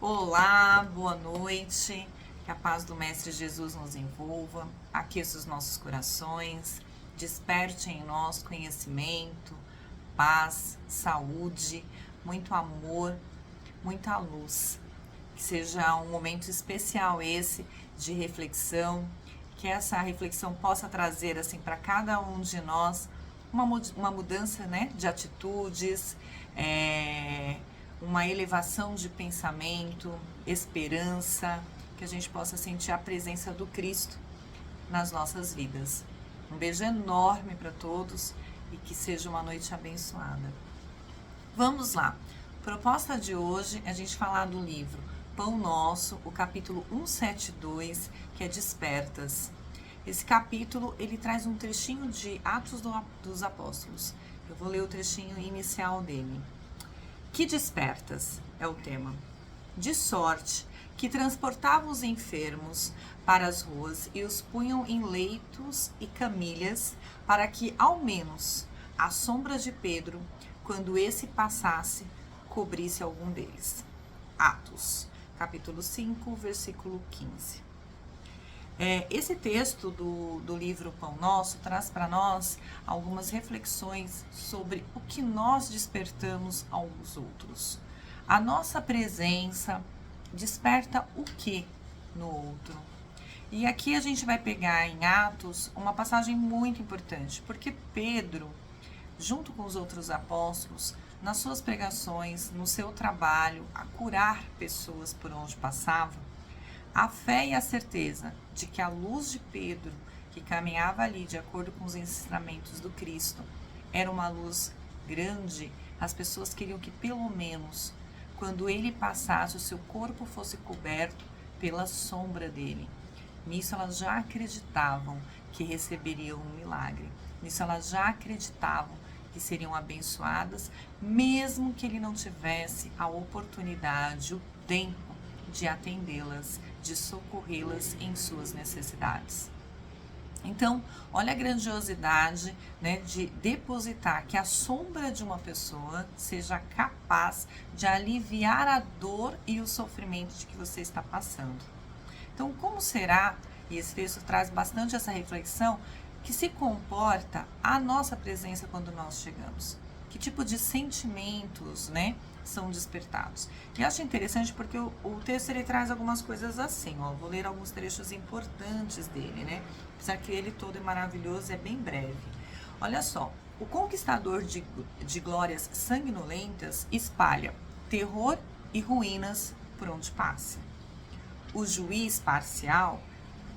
Olá, boa noite. Que a paz do Mestre Jesus nos envolva, aqueça os nossos corações, desperte em nós conhecimento, paz, saúde, muito amor, muita luz. Que seja um momento especial esse de reflexão, que essa reflexão possa trazer assim para cada um de nós uma mudança, né, de atitudes, uma elevação de pensamento, esperança, que a gente possa sentir a presença do Cristo nas nossas vidas. Um beijo enorme para todos e que seja uma noite abençoada. Vamos lá. Proposta de hoje é a gente falar do livro Pão Nosso, o capítulo 172, que é Despertas. Esse capítulo, ele traz um trechinho de Atos dos Apóstolos. Eu vou ler o trechinho inicial dele. Que despertas é o tema. De sorte que transportavam os enfermos para as ruas e os punham em leitos e camilhas, para que, ao menos, a sombra de Pedro, quando esse passasse, cobrisse algum deles. Atos, capítulo 5, versículo 15. Esse texto do livro Pão Nosso traz para nós algumas reflexões sobre o que nós despertamos aos outros. A nossa presença desperta o que no outro? E aqui a gente vai pegar em Atos uma passagem muito importante, porque Pedro, junto com os outros apóstolos, nas suas pregações, no seu trabalho, a curar pessoas por onde passava, a fé e a certeza de que a luz de Pedro, que caminhava ali de acordo com os ensinamentos do Cristo, era uma luz grande, as pessoas queriam que pelo menos, quando ele passasse, o seu corpo fosse coberto pela sombra dele. Nisso elas já acreditavam que receberiam um milagre. Nisso elas já acreditavam que seriam abençoadas, mesmo que ele não tivesse a oportunidade, o tempo de atendê-las, de socorrê-las em suas necessidades. Então, olha a grandiosidade, né, de depositar que a sombra de uma pessoa seja capaz de aliviar a dor e o sofrimento de que você está passando. Então, como será, e esse texto traz bastante essa reflexão, que se comporta a nossa presença quando nós chegamos? Que tipo de sentimentos, né, são despertados? E eu acho interessante porque o texto ele traz algumas coisas assim, ó, vou ler alguns trechos importantes dele, né? Apesar que ele todo é maravilhoso, é bem breve. Olha só, o conquistador de glórias sanguinolentas espalha terror e ruínas por onde passa. O juiz parcial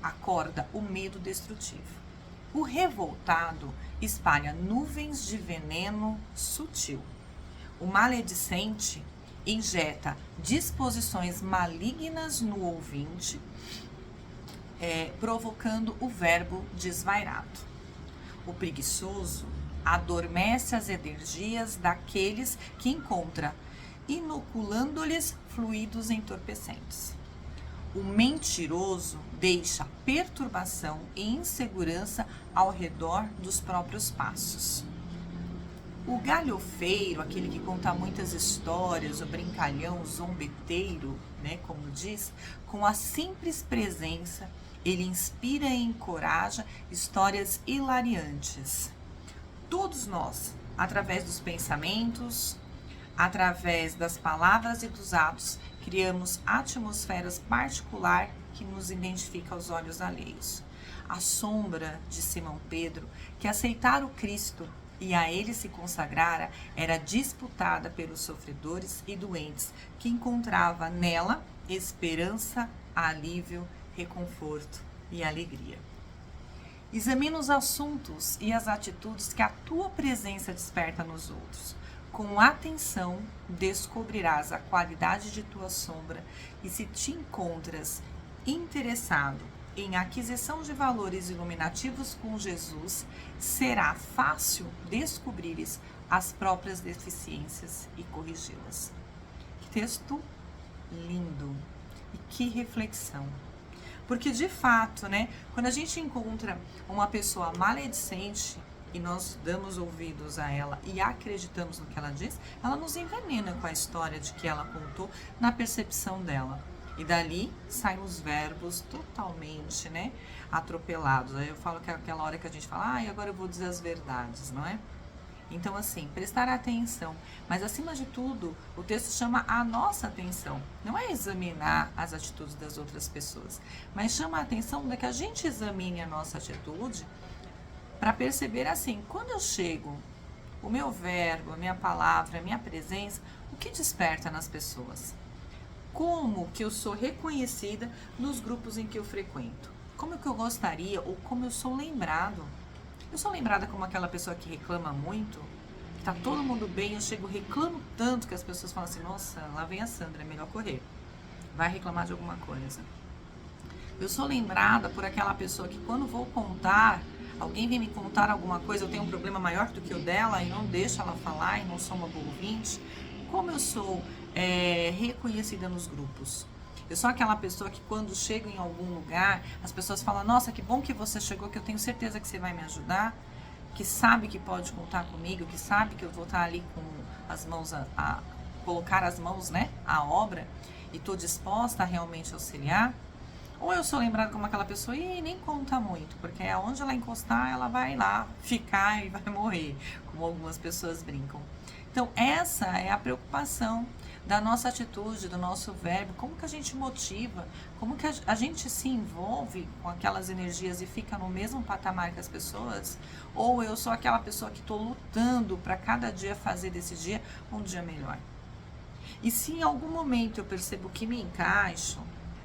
acorda o medo destrutivo. O revoltado espalha nuvens de veneno sutil. O maledicente injeta disposições malignas no ouvinte, provocando o verbo desvairado. O preguiçoso adormece as energias daqueles que encontra, inoculando-lhes fluidos entorpecentes. O mentiroso deixa perturbação e insegurança ao redor dos próprios passos. O galhofeiro, aquele que conta muitas histórias, o brincalhão, o zombeteiro, né, como diz, com a simples presença, ele inspira e encoraja histórias hilariantes. Todos nós, através dos pensamentos, através das palavras e dos atos, criamos atmosferas particular que nos identifica aos olhos alheios. A sombra de Simão Pedro, que aceitar o Cristo e a ele se consagrara, era disputada pelos sofredores e doentes, que encontrava nela esperança, alívio, reconforto e alegria. Examina os assuntos e as atitudes que a tua presença desperta nos outros. Com atenção, descobrirás a qualidade de tua sombra e se te encontras interessado em aquisição de valores iluminativos com Jesus, será fácil descobrires as próprias deficiências e corrigi-las. Que texto lindo e que reflexão. Porque de fato, né, quando a gente encontra uma pessoa maledicente e nós damos ouvidos a ela e acreditamos no que ela diz, ela nos envenena com a história de que ela contou na percepção dela. E dali saem os verbos totalmente, né, atropelados. Aí eu falo que é aquela hora que a gente fala, e agora eu vou dizer as verdades, não é? Então, assim, prestar atenção. Mas, acima de tudo, o texto chama a nossa atenção. Não é examinar as atitudes das outras pessoas, mas chama a atenção de que a gente examine a nossa atitude para perceber, assim, quando eu chego, o meu verbo, a minha palavra, a minha presença, o que desperta nas pessoas? Como que eu sou reconhecida nos grupos em que eu frequento? Como que eu gostaria ou como eu sou lembrado? Eu sou lembrada como aquela pessoa que reclama muito, que tá todo mundo bem, eu chego, reclamo tanto que as pessoas falam assim, nossa, lá vem a Sandra, é melhor correr. Vai reclamar de alguma coisa. Eu sou lembrada por aquela pessoa que quando vou contar, alguém vem me contar alguma coisa, eu tenho um problema maior do que o dela e não deixo ela falar e não sou uma boa ouvinte. Como eu sou reconhecida nos grupos? Eu sou aquela pessoa que quando chego em algum lugar, as pessoas falam, nossa, que bom que você chegou, que eu tenho certeza que você vai me ajudar, que sabe que pode contar comigo, que sabe que eu vou estar ali com as mãos, colocar as mãos, né, à obra, e estou disposta a realmente auxiliar. Ou eu sou lembrada como aquela pessoa e nem conta muito, porque aonde ela encostar, ela vai lá ficar e vai morrer, como algumas pessoas brincam. Então, essa é a preocupação da nossa atitude, do nosso verbo, como que a gente motiva, como que a gente se envolve com aquelas energias e fica no mesmo patamar que as pessoas, ou eu sou aquela pessoa que estou lutando para cada dia fazer desse dia um dia melhor. E se em algum momento eu percebo que me encaixo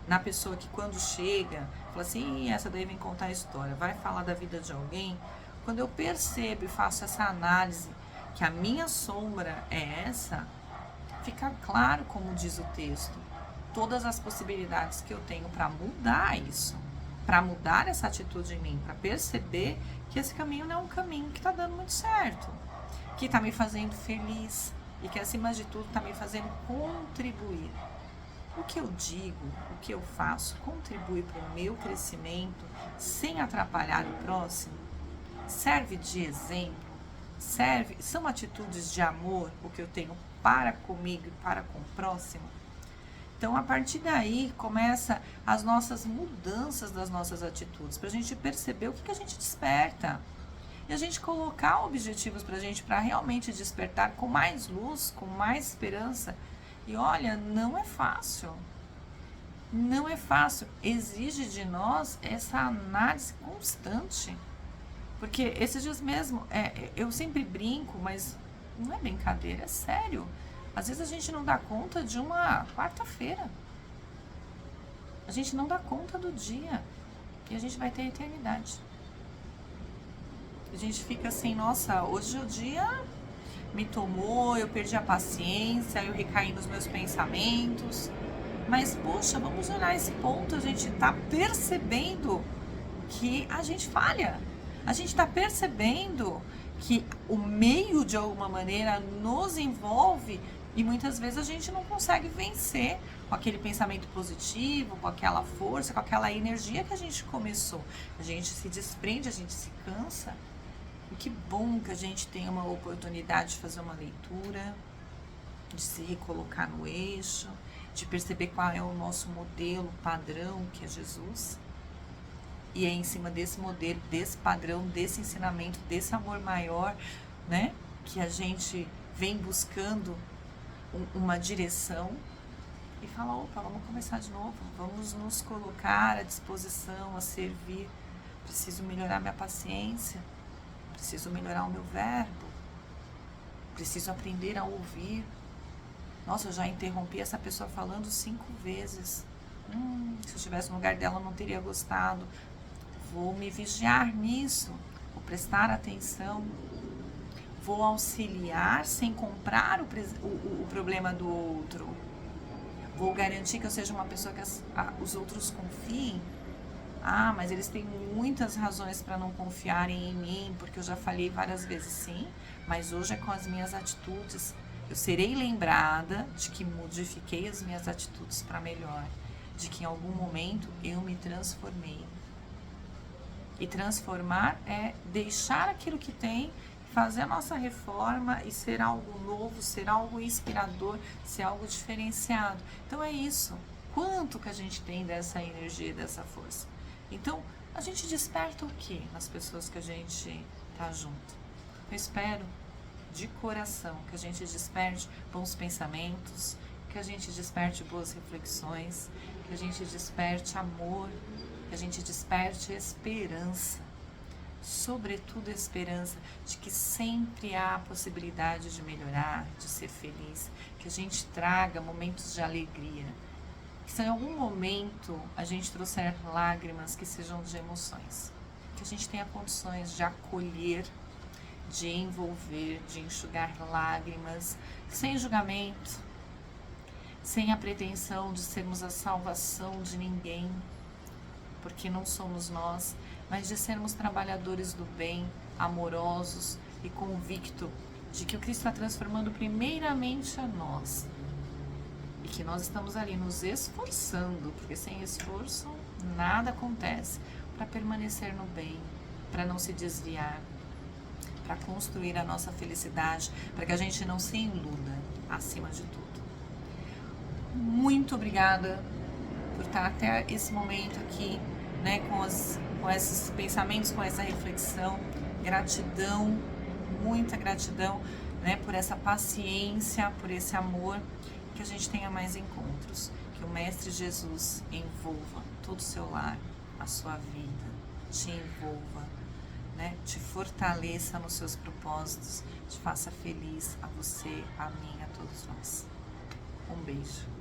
na pessoa que quando chega, fala assim, essa daí vem contar a história, vai falar da vida de alguém, quando eu percebo e faço essa análise, que a minha sombra é essa, fica claro, como diz o texto, todas as possibilidades que eu tenho para mudar isso, para mudar essa atitude em mim, para perceber que esse caminho não é um caminho que está dando muito certo, que está me fazendo feliz e que, acima de tudo, está me fazendo contribuir. O que eu digo, o que eu faço, contribui para o meu crescimento sem atrapalhar o próximo? Serve de exemplo? São atitudes de amor o que eu tenho para comigo e para com o próximo? Então, a partir daí, começa as nossas mudanças das nossas atitudes, para a gente perceber o que a gente desperta. E a gente colocar objetivos para a gente, para realmente despertar com mais luz, com mais esperança. E olha, não é fácil. Não é fácil. Exige de nós essa análise constante. Porque esses dias mesmo, eu sempre brinco, mas não é brincadeira, é sério. Às vezes a gente não dá conta de uma quarta-feira. A gente não dá conta do dia. E a gente vai ter a eternidade. A gente fica assim, nossa, hoje o dia me tomou, eu perdi a paciência, eu recaí nos meus pensamentos. Mas, poxa, vamos olhar esse ponto, a gente está percebendo que a gente falha. A gente está percebendo que o meio, de alguma maneira, nos envolve e muitas vezes a gente não consegue vencer com aquele pensamento positivo, com aquela força, com aquela energia que a gente começou. A gente se desprende, a gente se cansa. E que bom que a gente tem uma oportunidade de fazer uma leitura, de se recolocar no eixo, de perceber qual é o nosso modelo padrão, que é Jesus. E é em cima desse modelo, desse padrão, desse ensinamento, desse amor maior, né, que a gente vem buscando uma direção e fala, opa, vamos começar de novo, vamos nos colocar à disposição, a servir. Preciso melhorar minha paciência, preciso melhorar o meu verbo, preciso aprender a ouvir. Nossa, eu já interrompi essa pessoa falando 5 vezes. Se eu estivesse no lugar dela, eu não teria gostado. Vou me vigiar nisso, vou prestar atenção, vou auxiliar sem comprar o problema do outro. Vou garantir que eu seja uma pessoa que os outros confiem. Mas eles têm muitas razões para não confiarem em mim, porque eu já falei várias vezes, sim, mas hoje é com as minhas atitudes. Eu serei lembrada de que modifiquei as minhas atitudes para melhor, de que em algum momento eu me transformei. E transformar é deixar aquilo que tem, fazer a nossa reforma e ser algo novo, ser algo inspirador, ser algo diferenciado. Então é isso. Quanto que a gente tem dessa energia, dessa força? Então, a gente desperta o que nas pessoas que a gente tá junto? Eu espero, de coração, que a gente desperte bons pensamentos, que a gente desperte boas reflexões, que a gente desperte amor, que a gente desperte esperança. Sobretudo a esperança de que sempre há a possibilidade de melhorar, de ser feliz, que a gente traga momentos de alegria, que se em algum momento a gente trouxer lágrimas que sejam de emoções, que a gente tenha condições de acolher, de envolver, de enxugar lágrimas, sem julgamento, sem a pretensão de sermos a salvação de ninguém, porque não somos nós, mas de sermos trabalhadores do bem, amorosos e convicto de que o Cristo está transformando primeiramente a nós e que nós estamos ali nos esforçando, porque sem esforço nada acontece, para permanecer no bem, para não se desviar, para construir a nossa felicidade, para que a gente não se iluda, acima de tudo. Muito obrigada por estar até esse momento aqui, né, com esses pensamentos, com essa reflexão. Gratidão, muita gratidão, né, por essa paciência, por esse amor, que a gente tenha mais encontros, que o Mestre Jesus envolva todo o seu lar, a sua vida, te envolva, né, te fortaleça nos seus propósitos, te faça feliz a você, a mim, a todos nós. Um beijo.